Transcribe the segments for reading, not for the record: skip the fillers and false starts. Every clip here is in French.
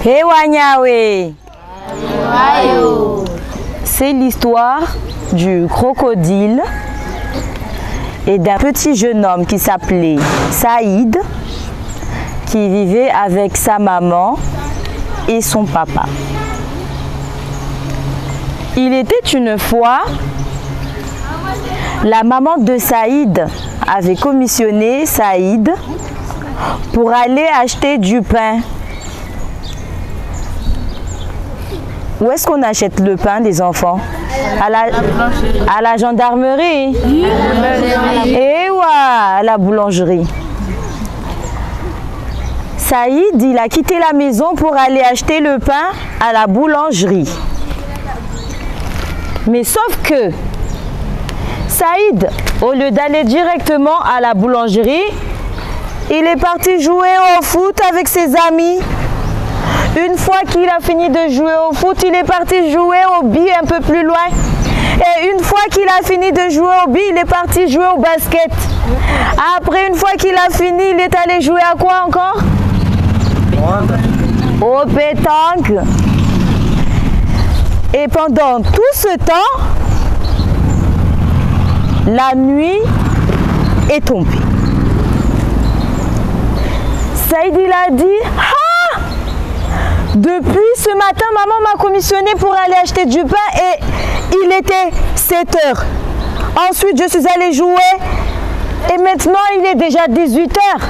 Ewanyawe. C'est l'histoire du crocodile et d'un petit jeune homme qui s'appelait Saïd, qui vivait avec sa maman et son papa. Il était une fois, la maman de Saïd avait commissionné Saïd pour aller acheter du pain. Où est-ce qu'on achète le pain des enfants? À la gendarmerie. Et ouais, à la boulangerie. Saïd, il a quitté la maison pour aller acheter le pain à la boulangerie. Mais sauf que Saïd, au lieu d'aller directement à la boulangerie, il est parti jouer au foot avec ses amis. Une fois qu'il a fini de jouer au foot, il est parti jouer au billes un peu plus loin. Et une fois qu'il a fini de jouer au billes, il est parti jouer au basket. Après, une fois qu'il a fini, il est allé jouer à quoi encore? Au pétanque. Et pendant tout ce temps, la nuit est tombée. Saïd, il a dit, ah! Depuis ce matin, maman m'a commissionné pour aller acheter du pain et il était 7 heures. Ensuite, je suis allée jouer et maintenant, il est déjà 18 heures.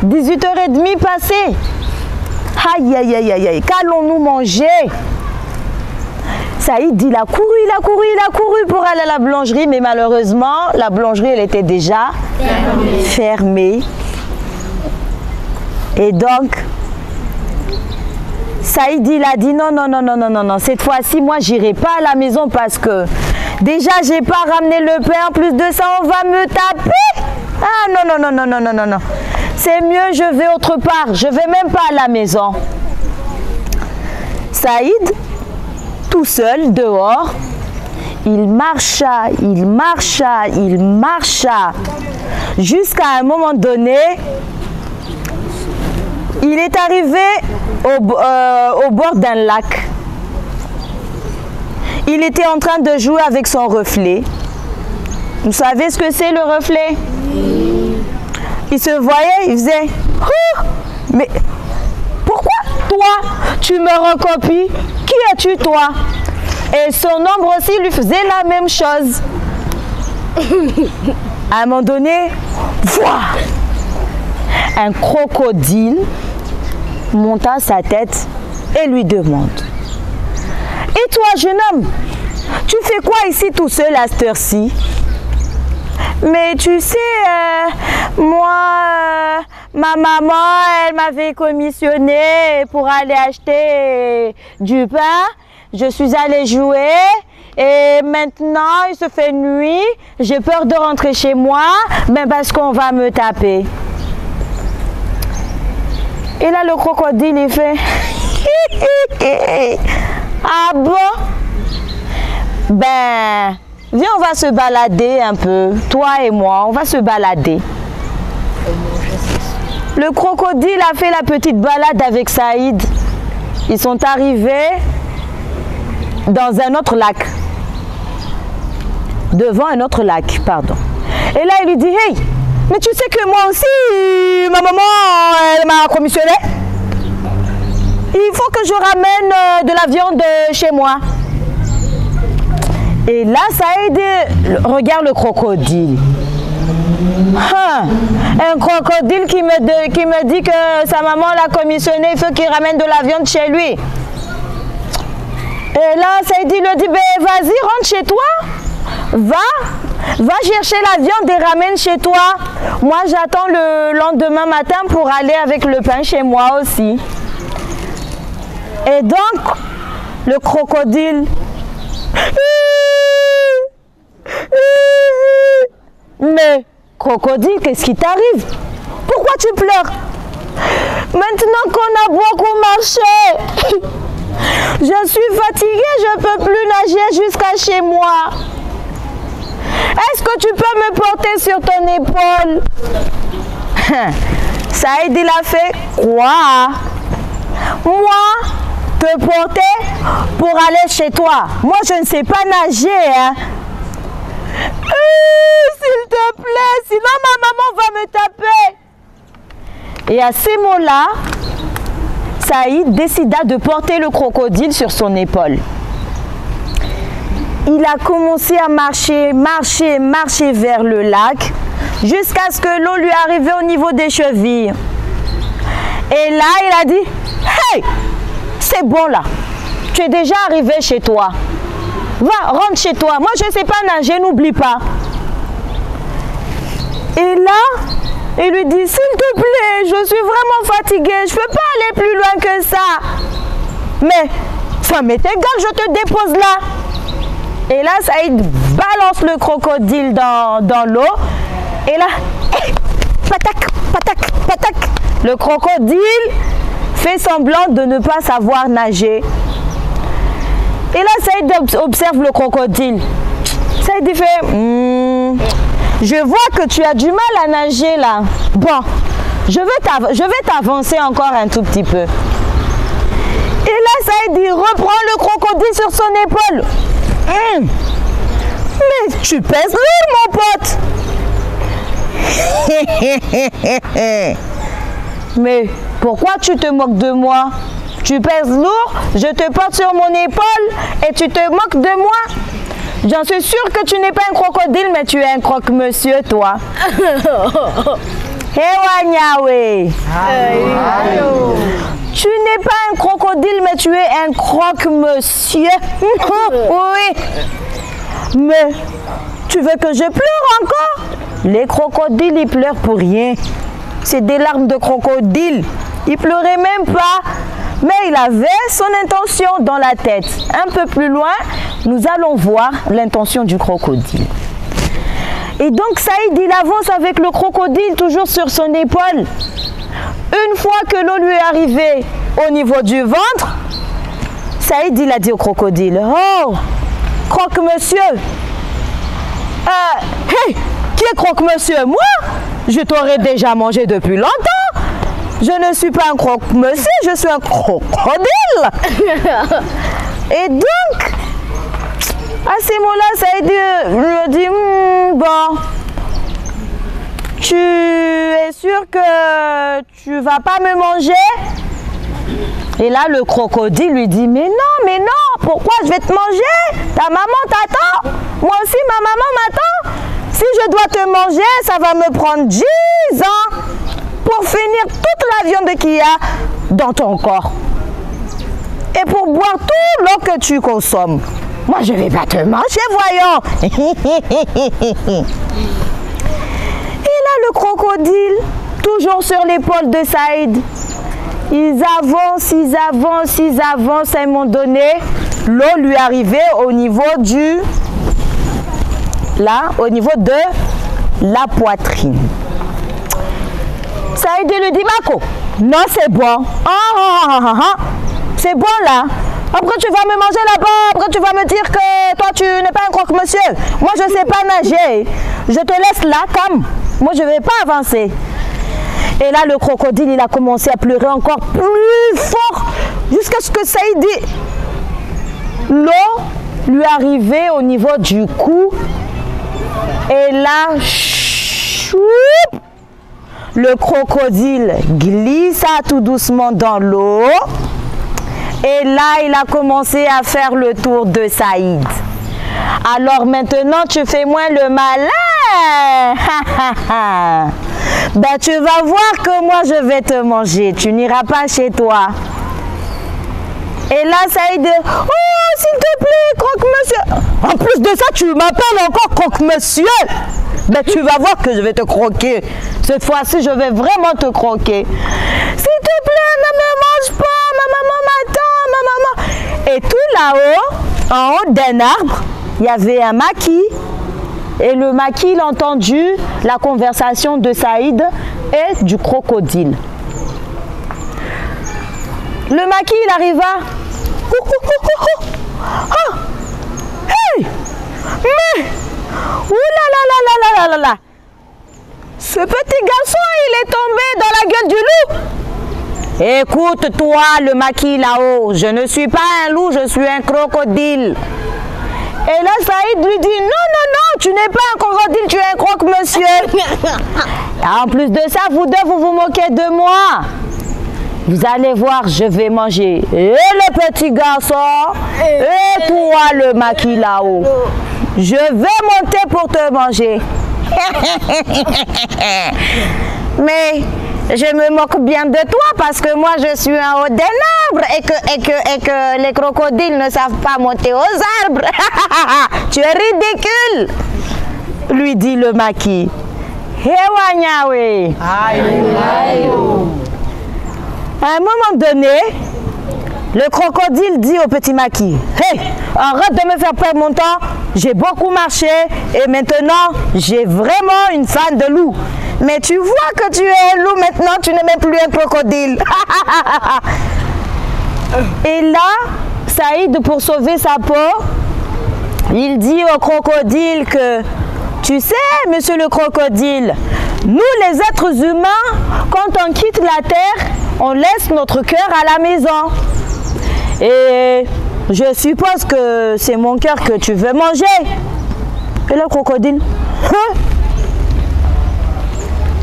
18h30 passées. Aïe, aïe, aïe, aïe, aïe. Qu'allons-nous manger? Saïd, il a couru pour aller à la boulangerie, mais malheureusement, la boulangerie, elle était déjà fermée. Et donc, Saïd, il a dit non, cette fois-ci, moi, j'irai pas à la maison parce que déjà, j'ai pas ramené le pain. En plus de ça, on va me taper. Ah non. C'est mieux, je vais autre part. Je vais même pas à la maison. Saïd, tout seul, dehors, il marcha, jusqu'à un moment donné, il est arrivé au bord d'un lac. Il était en train de jouer avec son reflet. Vous savez ce que c'est le reflet? Il se voyait, il faisait « Mais pourquoi toi, tu me recopies? Qui es-tu toi ?» Et son ombre aussi lui faisait la même chose. À un moment donné, voilà, un crocodile monta sa tête et lui demande: « Et toi, jeune homme, tu fais quoi ici tout seul à cette heure-ci? » Mais tu sais, moi, ma maman, elle m'avait commissionné pour aller acheter du pain. Je suis allée jouer et maintenant il se fait nuit. J'ai peur de rentrer chez moi, mais parce qu'on va me taper. Et là, le crocodile, il fait ah bon? Ben, viens, on va se balader un peu. Toi et moi, on va se balader. Le crocodile a fait la petite balade avec Saïd. Ils sont arrivés dans un autre lac. Devant un autre lac, pardon. Et là, il lui dit: hey, mais tu sais que moi aussi, ma maman, elle m'a commissionné. Il faut que je ramène de la viande chez moi. Et là, Saïd regarde le crocodile. Un crocodile qui me dit que sa maman l'a commissionné, il faut qu'il ramène de la viande chez lui. Et là, Saïd lui dit: ben, vas-y, rentre chez toi. Va chercher la viande et ramène chez toi. Moi, j'attends le lendemain matin pour aller avec le pain chez moi aussi. Et donc, le crocodile... Mais, crocodile, qu'est-ce qui t'arrive? Pourquoi tu pleures? Maintenant qu'on a beaucoup marché, je suis fatiguée, je ne peux plus nager jusqu'à chez moi. est-ce que tu peux me porter sur ton épaule? Saïd, il a fait quoi? Moi, te porter pour aller chez toi? Moi, je ne sais pas nager, hein. S'il te plaît, sinon ma maman va me taper. Et à ces mots-là, Saïd décida de porter le crocodile sur son épaule. Il a commencé à marcher vers le lac jusqu'à ce que l'eau lui arrive au niveau des chevilles. Et là, il a dit, « Hey, c'est bon là, tu es déjà arrivé chez toi. Va, rentre chez toi. Moi, je ne sais pas nager, n'oublie pas. » Et là, il lui dit, « S'il te plaît, je suis vraiment fatiguée, je ne peux pas aller plus loin que ça. » Mais, ça m'est égal, je te dépose là. Et là, Saïd balance le crocodile dans l'eau. Et là, patac, patac, patac. Le crocodile fait semblant de ne pas savoir nager. Et là, Saïd observe le crocodile. Saïd fait, je vois que tu as du mal à nager là. Bon, je vais t'avancer encore un tout petit peu. Et là, Saïd reprend le crocodile sur son épaule. Mais tu pèses lourd, mon pote. Mais pourquoi tu te moques de moi? Tu pèses lourd, je te porte sur mon épaule et tu te moques de moi? J'en suis sûre que tu n'es pas un crocodile, mais tu es un croque-monsieur, toi. Ewanyawe. Tu n'es pas un crocodile, mais tu es un croque-monsieur. Oui. Mais tu veux que je pleure encore? Les crocodiles, ils pleurent pour rien. C'est des larmes de crocodile. Il pleurait même pas. Mais il avait son intention dans la tête. Un peu plus loin, nous allons voir l'intention du crocodile. Et donc Saïd, il avance avec le crocodile toujours sur son épaule. Une fois que l'eau lui est arrivée au niveau du ventre, Saïd, il a dit au crocodile, « Oh, croque-monsieur, hey, qui est croque-monsieur? Moi, je t'aurais déjà mangé depuis longtemps. Je ne suis pas un croque-monsieur, je suis un crocodile. » Et donc, à ces mots-là, Saïd lui a dit, bon, tu es sûr que tu vas pas me manger? Et là, le crocodile lui dit, mais non, pourquoi je vais te manger? Ta maman t'attend. Moi aussi, ma maman m'attend. Si je dois te manger, ça va me prendre 10 ans pour finir toute la viande qu'il y a dans ton corps. Et pour boire tout l'eau que tu consommes. Moi, je ne vais pas te manger, voyons. Et là, le crocodile, toujours sur l'épaule de Saïd, ils avancent, à un moment donné, l'eau lui arrivait au niveau de la poitrine. Saïd lui dit, Mako, non c'est bon, c'est bon là. Après tu vas me manger là-bas, après tu vas me dire que toi tu n'es pas un croque-monsieur. Moi je ne sais pas nager, je te laisse là comme, moi je ne vais pas avancer. Et là le crocodile il a commencé à pleurer encore plus fort jusqu'à ce que Saïd dit, l'eau lui arrivait au niveau du cou. Et là, choup, le crocodile glissa tout doucement dans l'eau. Et là, il a commencé à faire le tour de Saïd. Alors maintenant, tu fais moins le malin. Ben, tu vas voir que moi, je vais te manger. Tu n'iras pas chez toi. Et là, Saïd, oh, s'il te plaît, croque-monsieur. En plus de ça, tu m'appelles encore croque-monsieur. Ben, tu vas voir que je vais te croquer. Cette fois-ci, je vais vraiment te croquer. S'il te plaît, ne me mange pas. Ma maman m'attend, ma maman. Et tout là-haut, en haut d'un arbre, il y avait un maquis. Et le maquis, il a entendu la conversation de Saïd et du crocodile. Le maquis, il arriva. Oh, hey! Mais Ouh là là là là là là là. Ce petit garçon, il est tombé dans la gueule du loup. Écoute-toi, le maquis là-haut. Je ne suis pas un loup, je suis un crocodile. Et là, Saïd lui dit, non, non, non, tu n'es pas un crocodile, tu es un croque-monsieur. En plus de ça, vous deux, vous vous moquez de moi. Vous allez voir, je vais manger et le petit garçon et toi, le maquis là-haut. Je vais monter pour te manger. Mais je me moque bien de toi parce que moi, je suis en haut d'un arbre et que les crocodiles ne savent pas monter aux arbres. Tu es ridicule, lui dit le maquis. À un moment donné, le crocodile dit au petit maquis, « Hey, arrête de me faire perdre mon temps, j'ai beaucoup marché et maintenant j'ai vraiment une fan de loup. Mais tu vois que tu es un loup maintenant, tu n'es même plus un crocodile. » Et là, Saïd, pour sauver sa peau, il dit au crocodile que, tu sais, monsieur le crocodile, nous les êtres humains, quand on quitte la terre, on laisse notre cœur à la maison. Et je suppose que c'est mon cœur que tu veux manger. Et le crocodile, hein?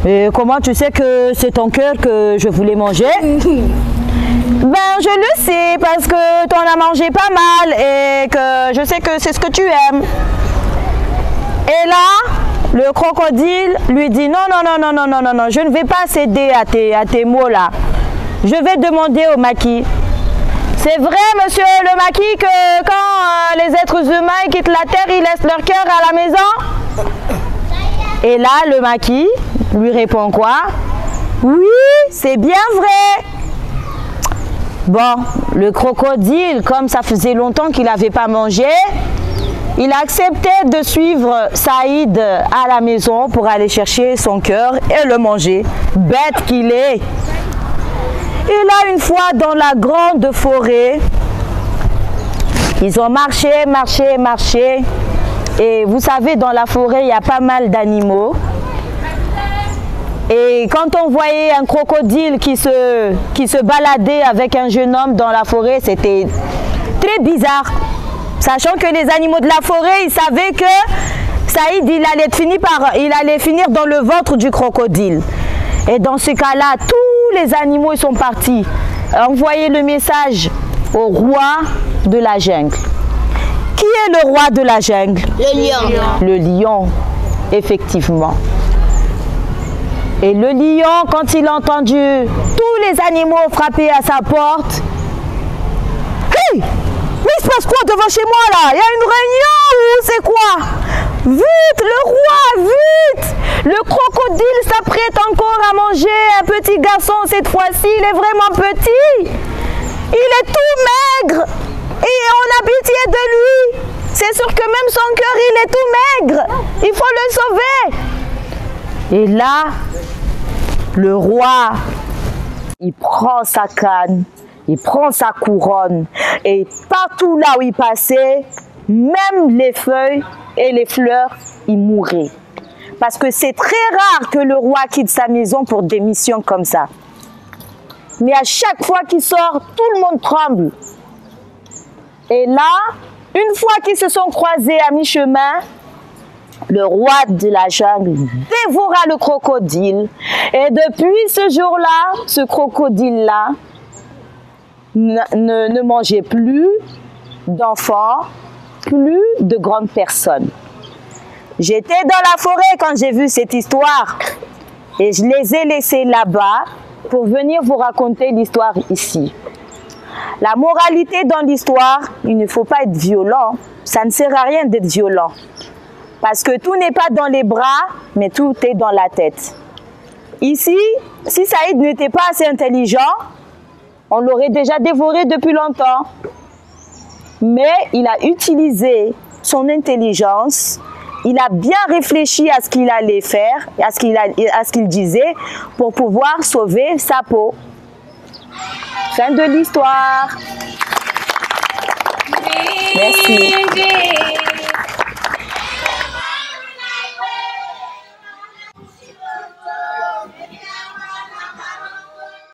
Et comment tu sais que c'est ton cœur que je voulais manger? Ben, je le sais parce que tu en as mangé pas mal et que je sais que c'est ce que tu aimes. Et là, le crocodile lui dit, non, non, non, non, non, non, non, non, je ne vais pas céder à tes mots là. Je vais demander au maquis. C'est vrai, monsieur le maquis, que quand les êtres humains quittent la terre, ils laissent leur cœur à la maison? Et là, le maquis lui répond quoi? Oui, c'est bien vrai. Bon, le crocodile, comme ça faisait longtemps qu'il n'avait pas mangé, il a accepté de suivre Saïd à la maison pour aller chercher son cœur et le manger. Bête qu'il est. Et là, une fois dans la grande forêt, ils ont marché, marché, marché. Et vous savez, dans la forêt, il y a pas mal d'animaux. Et quand on voyait un crocodile qui se baladait avec un jeune homme dans la forêt, c'était très bizarre. Sachant que les animaux de la forêt, ils savaient que Saïd, il allait finir dans le ventre du crocodile. Et dans ce cas-là, tous les animaux ils sont partis envoyer le message au roi de la jungle. Qui est le roi de la jungle? Le lion. Le lion, effectivement. Et le lion, quand il a entendu tous les animaux frapper à sa porte, hey! Mais il se passe quoi devant chez moi là? Il y a une réunion ou c'est quoi? Vite, le roi, vite! Le crocodile s'apprête encore à manger un petit garçon cette fois-ci, il est vraiment petit. Il est tout maigre et on a pitié de lui. C'est sûr que même son cœur, il est tout maigre. Il faut le sauver. Et là, le roi, il prend sa canne. Il prend sa couronne et partout là où il passait, même les feuilles et les fleurs, il mourait. Parce que c'est très rare que le roi quitte sa maison pour des missions comme ça. Mais à chaque fois qu'il sort, tout le monde tremble. Et là, une fois qu'ils se sont croisés à mi-chemin, le roi de la jungle dévora le crocodile. Et depuis ce jour-là, ce crocodile-là, ne mangeait plus d'enfants, plus de grandes personnes. J'étais dans la forêt quand j'ai vu cette histoire et je les ai laissés là-bas pour venir vous raconter l'histoire ici. La moralité dans l'histoire, il ne faut pas être violent. Ça ne sert à rien d'être violent. Parce que tout n'est pas dans les bras, mais tout est dans la tête. Ici, si Saïd n'était pas assez intelligent, on l'aurait déjà dévoré depuis longtemps. Mais il a utilisé son intelligence, il a bien réfléchi à ce qu'il allait faire, à ce qu'il disait, pour pouvoir sauver sa peau. Fin de l'histoire. Merci.